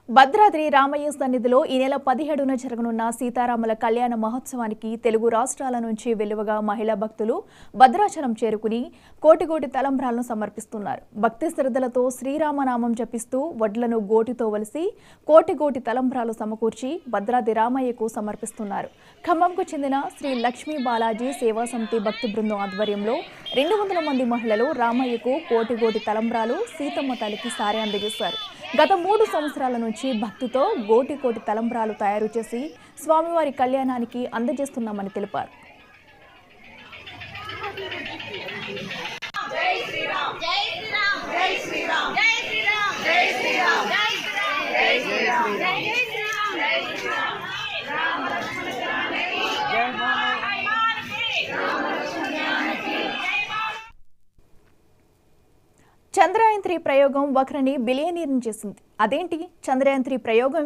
భద్రాద్రి రామయ్య సన్నిధిలో ఈ నెల 17న జరగనున్న సీతారాముల కళ్యాణ మహోత్సవానికి తెలుగు రాష్ట్రాల నుంచి వెలువగా మహిళా భక్తులు భద్రాచలం చేరుకుని కోటి తలంబ్రాలను సమర్పిస్తున్నారు. భక్తి శ్రద్ధలతో శ్రీరామనామం జపిస్తూ వడ్లను గోటితో వలిసి కోటి తలంబ్రాలు సమకూర్చి భద్రాద్రి రామయ్యకు సమర్పిస్తున్నారు. ఖమ్మంకు చెందిన శ్రీ లక్ష్మీ బాలాజీ సేవా సమితి భక్తి బృందం ఆధ్వర్యంలో 200 మంది మహిళలు రామయ్యకు కోటి తలంబ్రాలు సీతమ్మ తల్లికి సారె అందజేశారు. గత 3 సంవత్సరాల నుంచి భక్తితో కోటి తలంబ్రాలు తయారు చేసి స్వామివారి కళ్యాణానికి అందజేస్తున్నామని తెలిపారు. చంద్రయాన్ 3 ప్రయోగం ఒకరిని బిలియనీర్ని చేసింది. అదేంటి? చంద్రయాన్ 3 ప్రయోగం